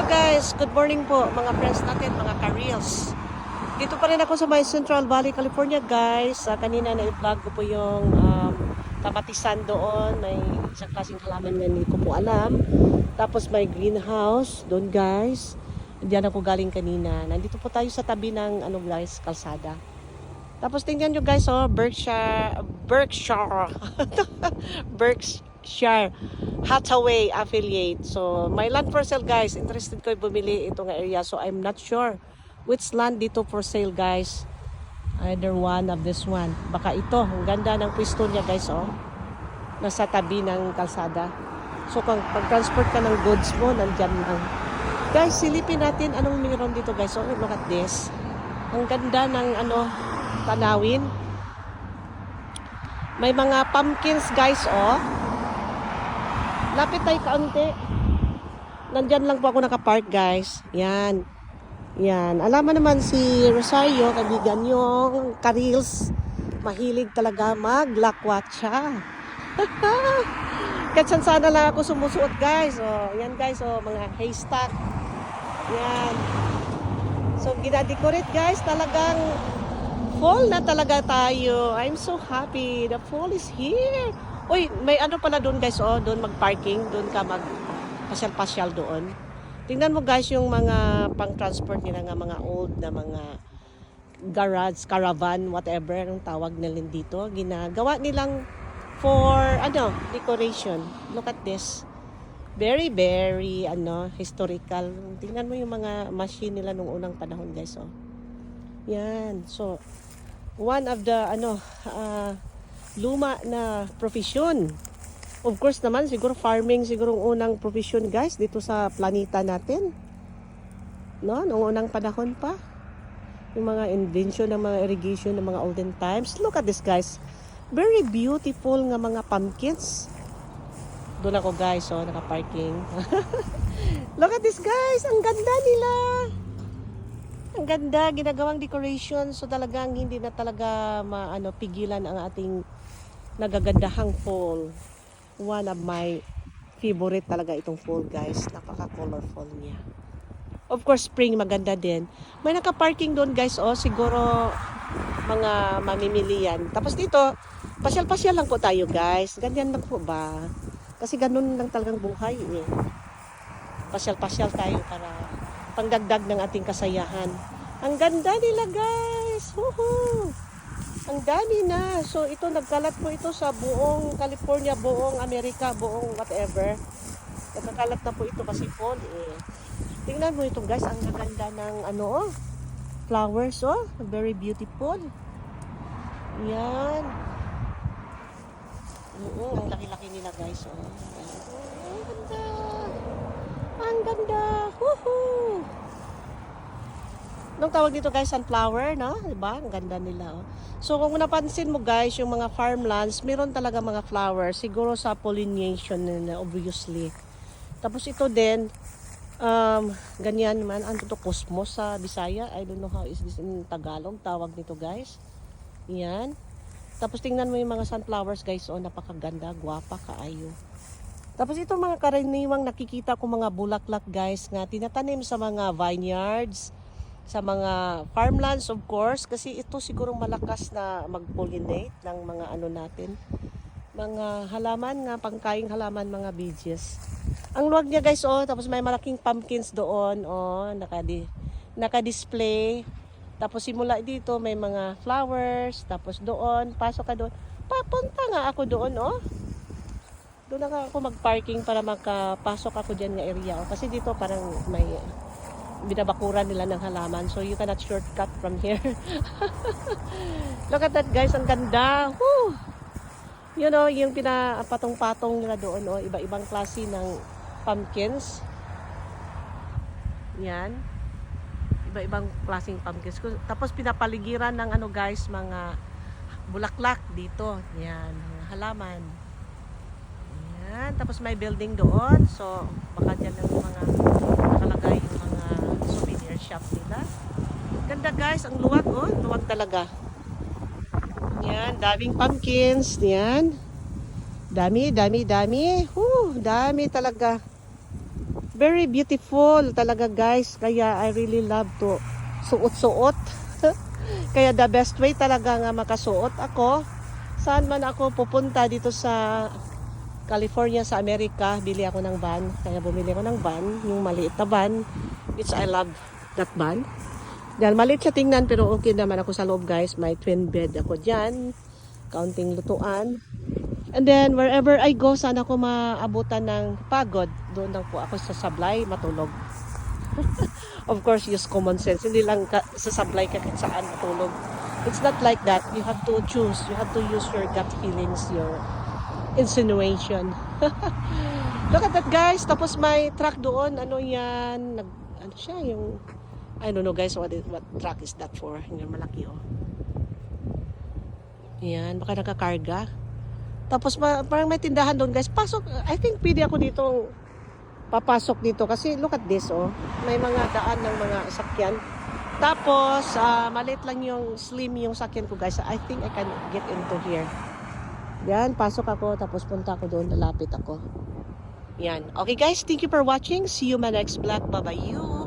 Hello guys, good morning po mga friends natin, mga ka-reels. Dito pa rin ako sa may Central Valley, California guys. Kanina na-vlog ko po yung kamatisan doon. May isang klaseng halaman na hindi ko po alam. Tapos may greenhouse doon guys. Diyan ako galing kanina. Nandito po tayo sa tabi ng guys, kalsada. Tapos tingnan nyo guys, Berkshire Hathaway affiliate. So, may land for sale guys. Interested ko bumili itong area. So, I'm not sure which land dito for sale guys. Either one of this one. Baka ito. Ang ganda ng pwesto niya guys, nasa tabi ng kalsada. So, kung pag-transport ka ng goods mo, nandyan lang. Guys, silipin natin anong meron dito guys. Oh, look at this. Ang ganda ng tanawin. May mga pumpkins guys, Lapit tayo kaunti. Nandyan lang po ako nakapark guys. Yan. Yan. Alam mo naman si Rosario, kaibigan yung ka-reels. Mahilig talaga mag-lakwat siya. Kahit sana lang ako sumusuot guys. Yan guys, mga haystack. Yan. So, ginadecorate guys. Talagang fall na talaga tayo. I'm so happy. The fall is here. Uy, may pala doon guys, doon mag-parking, doon ka mag-pasyal-pasyal doon. Tingnan mo guys yung mga pang-transport nila nga mga old na mga garage, caravan, whatever ang tawag nila dito. Ginagawa nilang for decoration. Look at this. Very, very historical. Tingnan mo yung mga machine nila nung unang panahon guys, Yan. So, one of the luma na profesyon. Of course naman, siguro farming, siguro unang profesyon guys dito sa planeta natin. No, noong unang panahon pa. Yung mga invention ng mga irrigation ng mga olden times. Look at this guys. Very beautiful nga mga pumpkins. Doon ako guys, naka-parking. Look at this guys, ang ganda nila. Ang ganda, ginagawang decoration. So talagang hindi na talaga pigilan ang ating nagagandahang fall. One of my favorite talaga itong fall guys. Napaka-colorful niya. Of course, spring maganda din. May naka-parking doon guys, siguro mga mamimili yan. Tapos dito, pasyal-pasyal lang po tayo guys. Ganyan lang po ba? Kasi ganun lang talagang buhay Pasyal-pasyal tayo para pangdagdag ng ating kasayahan. Ang ganda nila guys. Woohoo! Ang dami na. So ito nagkalat po ito sa buong California, buong Amerika, buong whatever. Nagkakalat na po ito kasi fall Tingnan mo ito guys, ang ganda ng flowers very beautiful. Yan. Ang laki-laki nila guys ang ganda. Ang ganda. Woohoo! Anong tawag dito guys? Sunflower, no? Diba? Ang ganda nila. So kung napansin mo guys, yung mga farmlands, meron talaga mga flowers. Siguro sa pollination nila, obviously. Tapos ito din, ganyan naman. Ano to? Cosmos sa Bisaya. I don't know how is this in Tagalog. Tawag nito guys. Yan. Tapos tingnan mo yung mga sunflowers guys. Napakaganda. Guwapa, kaayo. Tapos itong mga karaniwang nakikita ko mga bulaklak guys nga tinatanim sa mga vineyards, sa mga farmlands of course, kasi ito siguro malakas na mag-pollinate ng mga natin, mga halaman nga, pangkaing halaman, mga veggies. Ang luwag niya guys, tapos may malaking pumpkins doon, naka-display. Tapos simula dito may mga flowers, tapos doon, pasok ka doon. Papunta nga ako doon, Doon na ako mag-parking para makapasok ako dyan nga area, kasi dito parang may binabakuran nila ng halaman. So you cannot shortcut from here. Look at that guys, ang ganda. Woo! Yung pinapatong-patong nila doon, iba-ibang klase ng pumpkins. Yan. Iba-ibang klaseng pumpkins. Tapos pinapaligiran ng guys, mga bulaklak dito. Yan, halaman. Yan. Tapos may building doon. So baka dyan lang yung mga nakalagay yung mga souvenir shop nila. Ganda guys, ang luwag luwag talaga. Yan, daming pumpkins, yan. Dami, dami, dami. Dami talaga. Very beautiful talaga guys. Kaya I really love to suot-suot. Kaya the best way talaga nga makasuot ako. Saan man ako pupunta dito sa California, sa Amerika, bili ako ng van. Kaya bumili ako ng van, yung maliit na van. Which I love that van. Dahil maliit siya tingnan pero okay naman ako sa loob guys. May twin bed ako dyan. Kaunting lutuan. And then wherever I go, sana ako maabutan ng pagod. Doon lang po ako sa sablay, matulog. Of course, use common sense. Hindi lang sa sablay ka kahit saan matulog. It's not like that. You have to choose. You have to use your gut feelings, your insinuation. Look at that guys. Tapos may truck doon. Ano yan? Ano siya? Yung I don't know guys what truck is that for. Yung malaki oh. Yan. Baka nakakarga. Tapos parang may tindahan doon guys. Pasok. I think pwede ako dito papasok dito. Kasi look at this oh. May mga daan ng mga sakyan. Tapos maliit lang yung slim yung sakyan ko guys. I think I can get into here. Yan. Pasok ako. Tapos punta ako doon. Lalapit ako. Yan. Okay guys. Thank you for watching. See you my next vlog. Bye bye you.